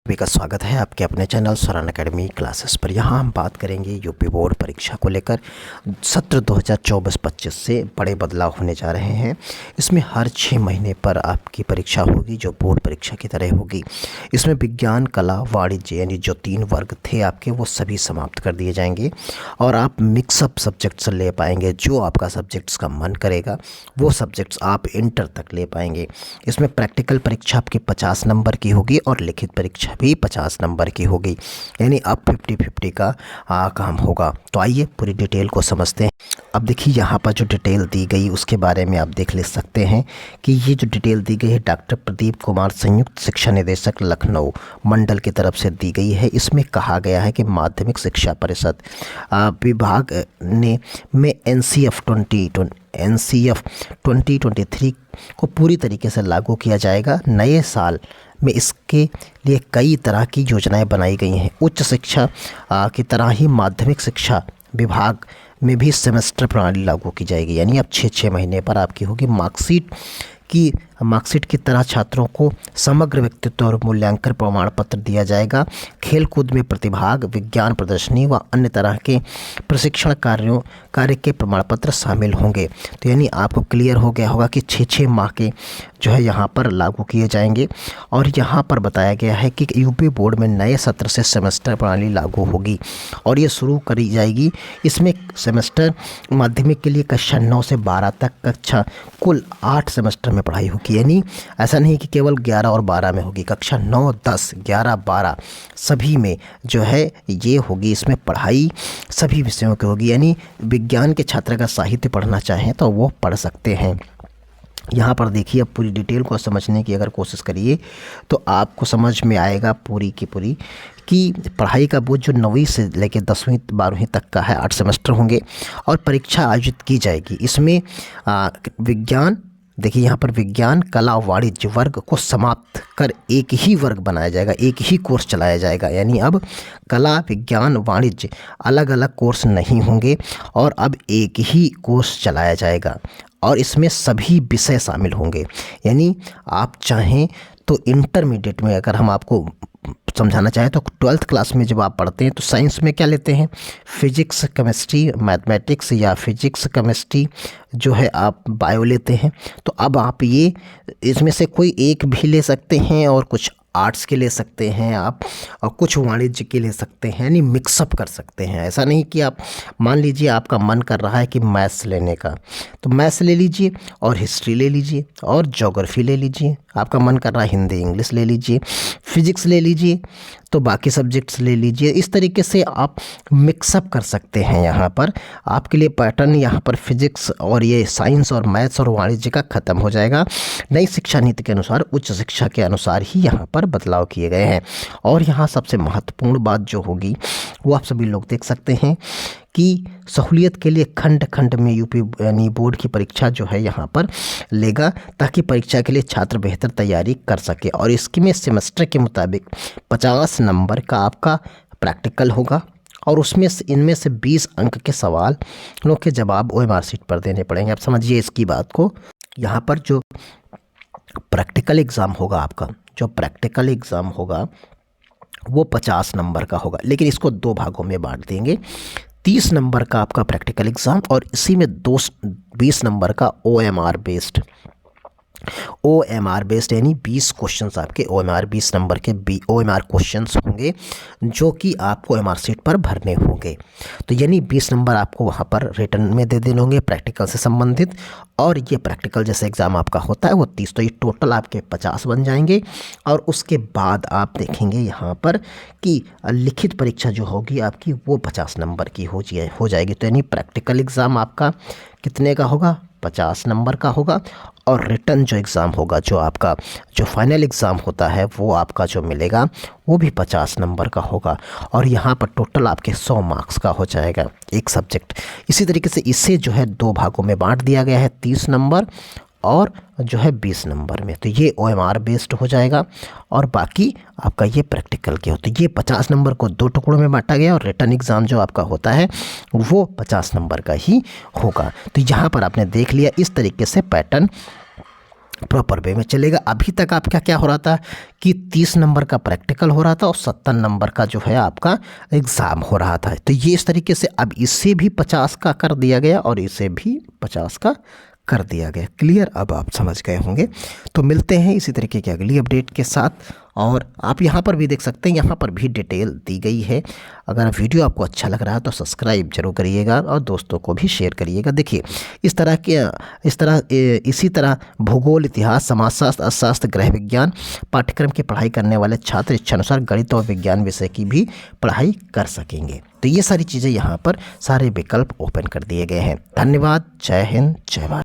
सभी का स्वागत है आपके अपने चैनल स्वरान एकेडमी क्लासेस पर। यहाँ हम बात करेंगे यूपी बोर्ड परीक्षा को लेकर। सत्र 2024-25 से बड़े बदलाव होने जा रहे हैं। इसमें हर 6 महीने पर आपकी परीक्षा होगी जो बोर्ड परीक्षा की तरह होगी। इसमें विज्ञान, कला, वाणिज्य यानी जो 3 वर्ग थे आपके वो सभी समाप्त कर दिए जाएंगे और आप मिक्सअप सब्जेक्ट्स ले पाएंगे। जो आपका सब्जेक्ट्स का मन करेगा वो सब्जेक्ट्स आप इंटर तक ले पाएंगे। इसमें प्रैक्टिकल परीक्षा आपकी 50 नंबर की होगी और लिखित परीक्षा भी 50 नंबर की होगी, यानी अब 50-50 का काम होगा। तो आइए पूरी डिटेल को समझते हैं। अब देखिए यहाँ पर जो डिटेल दी गई उसके बारे में आप देख ले सकते हैं कि ये जो डिटेल दी गई है डॉक्टर प्रदीप कुमार, संयुक्त शिक्षा निदेशक, लखनऊ मंडल की तरफ से दी गई है। इसमें कहा गया है कि माध्यमिक शिक्षा परिषद विभाग ने में NCF 2023 को पूरी तरीके से लागू किया जाएगा। नए साल में इसके लिए कई तरह की योजनाएं बनाई गई हैं। उच्च शिक्षा की तरह ही माध्यमिक शिक्षा विभाग में भी सेमेस्टर प्रणाली लागू की जाएगी, यानी अब 6 महीने पर आपकी होगी। मार्कशीट की तरह छात्रों को समग्र व्यक्तित्व और मूल्यांकन प्रमाण पत्र दिया जाएगा। खेलकूद में प्रतिभाग, विज्ञान प्रदर्शनी व अन्य तरह के प्रशिक्षण कार्य के प्रमाण पत्र शामिल होंगे। तो यानी आपको क्लियर हो गया होगा कि 6 माह के जो है यहाँ पर लागू किए जाएंगे। और यहाँ पर बताया गया है कि यूपी बोर्ड में नए सत्र से सेमेस्टर प्रणाली लागू होगी और ये शुरू करी जाएगी। इसमें सेमेस्टर माध्यमिक के लिए कक्षा 9 से 12 तक कक्षा कुल 8 सेमेस्टर में पढ़ाई होगी, यानी ऐसा नहीं कि केवल 11 और 12 में होगी। कक्षा 9, 10, 11, 12 सभी में जो है ये होगी। इसमें पढ़ाई सभी विषयों की होगी, यानी विज्ञान के छात्र का साहित्य पढ़ना चाहें तो वो पढ़ सकते हैं। यहाँ पर देखिए, अब पूरी डिटेल को समझने की अगर कोशिश करिए तो आपको समझ में आएगा पूरी की पूरी कि पढ़ाई का बोझ जो 9वीं से लेकर 10वीं 12वीं तक का है 8 सेमेस्टर होंगे और परीक्षा आयोजित की जाएगी। इसमें विज्ञान, देखिए यहाँ पर विज्ञान, कला, वाणिज्य वर्ग को समाप्त कर एक ही वर्ग बनाया जाएगा, एक ही कोर्स चलाया जाएगा। यानी अब कला, विज्ञान, वाणिज्य अलग अलग कोर्स नहीं होंगे और अब एक ही कोर्स चलाया जाएगा और इसमें सभी विषय शामिल होंगे। यानी आप चाहें तो इंटरमीडिएट में अगर हम आपको समझाना चाहें तो 12th क्लास में जब आप पढ़ते हैं तो साइंस में क्या लेते हैं, फिजिक्स, केमिस्ट्री, मैथमेटिक्स या फिजिक्स, केमिस्ट्री जो है आप बायो लेते हैं। तो अब आप ये इसमें से कोई एक भी ले सकते हैं और कुछ आर्ट्स के ले सकते हैं आप और कुछ वाणिज्य के ले सकते हैं, यानी मिक्सअप कर सकते हैं। ऐसा नहीं कि आप मान लीजिए आपका मन कर रहा है कि मैथ्स लेने का तो मैथ्स ले लीजिए और हिस्ट्री ले लीजिए और ज्योग्राफी ले लीजिए। आपका मन कर रहा है हिंदी इंग्लिश ले लीजिए, फिजिक्स ले लीजिए तो बाकी सब्जेक्ट्स ले लीजिए। इस तरीके से आप मिक्सअप कर सकते हैं। यहाँ पर आपके लिए पैटर्न यहाँ पर फिजिक्स और ये साइंस और मैथ्स और वाणिज्य का ख़त्म हो जाएगा। नई शिक्षा नीति के अनुसार उच्च शिक्षा के अनुसार ही यहाँ पर बदलाव किए गए हैं। और यहाँ सबसे महत्वपूर्ण बात जो होगी वो आप सभी लोग देख सकते हैं कि सहूलियत के लिए खंड खंड में यूपी यानी बोर्ड की परीक्षा जो है यहाँ पर लेगा ताकि परीक्षा के लिए छात्र बेहतर तैयारी कर सके। और इसमें सेमेस्टर के मुताबिक 50 नंबर का आपका प्रैक्टिकल होगा और उसमें से इनमें से 20 अंक के सवालों के जवाब OMR शीट पर देने पड़ेंगे। आप समझिए इसकी बात को। यहाँ पर जो प्रैक्टिकल एग्ज़ाम होगा आपका, जो प्रैक्टिकल एग्ज़ाम होगा वो 50 नंबर का होगा, लेकिन इसको 2 भागों में बांट देंगे। 30 नंबर का आपका प्रैक्टिकल एग्ज़ाम और इसी में 20 नंबर का OMR बेस्ड यानी 20 क्वेश्चंस आपके OMR 20 नंबर के OMR क्वेश्चंस होंगे जो कि आपको OMR शीट पर भरने होंगे। तो यानी 20 नंबर आपको वहाँ पर रिटर्न में दे देने होंगे प्रैक्टिकल से संबंधित, और ये प्रैक्टिकल जैसे एग्ज़ाम आपका होता है वो 30। तो ये टोटल आपके 50 बन जाएंगे। और उसके बाद आप देखेंगे यहाँ पर कि लिखित परीक्षा जो होगी आपकी वो 50 नंबर की हो जाएगी। तो यानी प्रैक्टिकल एग्ज़ाम आपका कितने का होगा, 50 नंबर का होगा। और रिटर्न जो एग्ज़ाम होगा, जो आपका जो फाइनल एग्ज़ाम होता है वो आपका जो मिलेगा वो भी 50 नंबर का होगा। और यहाँ पर टोटल आपके 100 मार्क्स का हो जाएगा एक सब्जेक्ट। इसी तरीके से इसे जो है 2 भागों में बांट दिया गया है, 30 नंबर और जो है 20 नंबर में। तो ये OMR बेस्ड हो जाएगा और बाकी आपका ये प्रैक्टिकल के होते। ये 50 नंबर को 2 टुकड़ों में बांटा गया और रिटर्न एग्ज़ाम जो आपका होता है वो 50 नंबर का ही होगा। तो यहाँ पर आपने देख लिया इस तरीके से पैटर्न प्रॉपर वे में चलेगा। अभी तक आपका क्या हो रहा था कि 30 नंबर का प्रैक्टिकल हो रहा था और 70 नंबर का जो है आपका एग्ज़ाम हो रहा था। तो ये इस तरीके से अब इसे भी 50 का कर दिया गया और इसे भी 50 का कर दिया गया। क्लियर, अब आप समझ गए होंगे। तो मिलते हैं इसी तरीके की अगली अपडेट के साथ। और आप यहाँ पर भी देख सकते हैं, यहाँ पर भी डिटेल दी गई है। अगर वीडियो आपको अच्छा लग रहा है तो सब्सक्राइब जरूर करिएगा और दोस्तों को भी शेयर करिएगा। देखिए इसी तरह भूगोल, इतिहास, समाजशास्त्र, अर्थशास्त्र, गृह विज्ञान पाठ्यक्रम की पढ़ाई करने वाले छात्र इच्छानुसार गणित और विज्ञान विषय की भी पढ़ाई कर सकेंगे। तो ये सारी चीज़ें यहाँ पर सारे विकल्प ओपन कर दिए गए हैं। धन्यवाद। जय हिंद, जय भारत।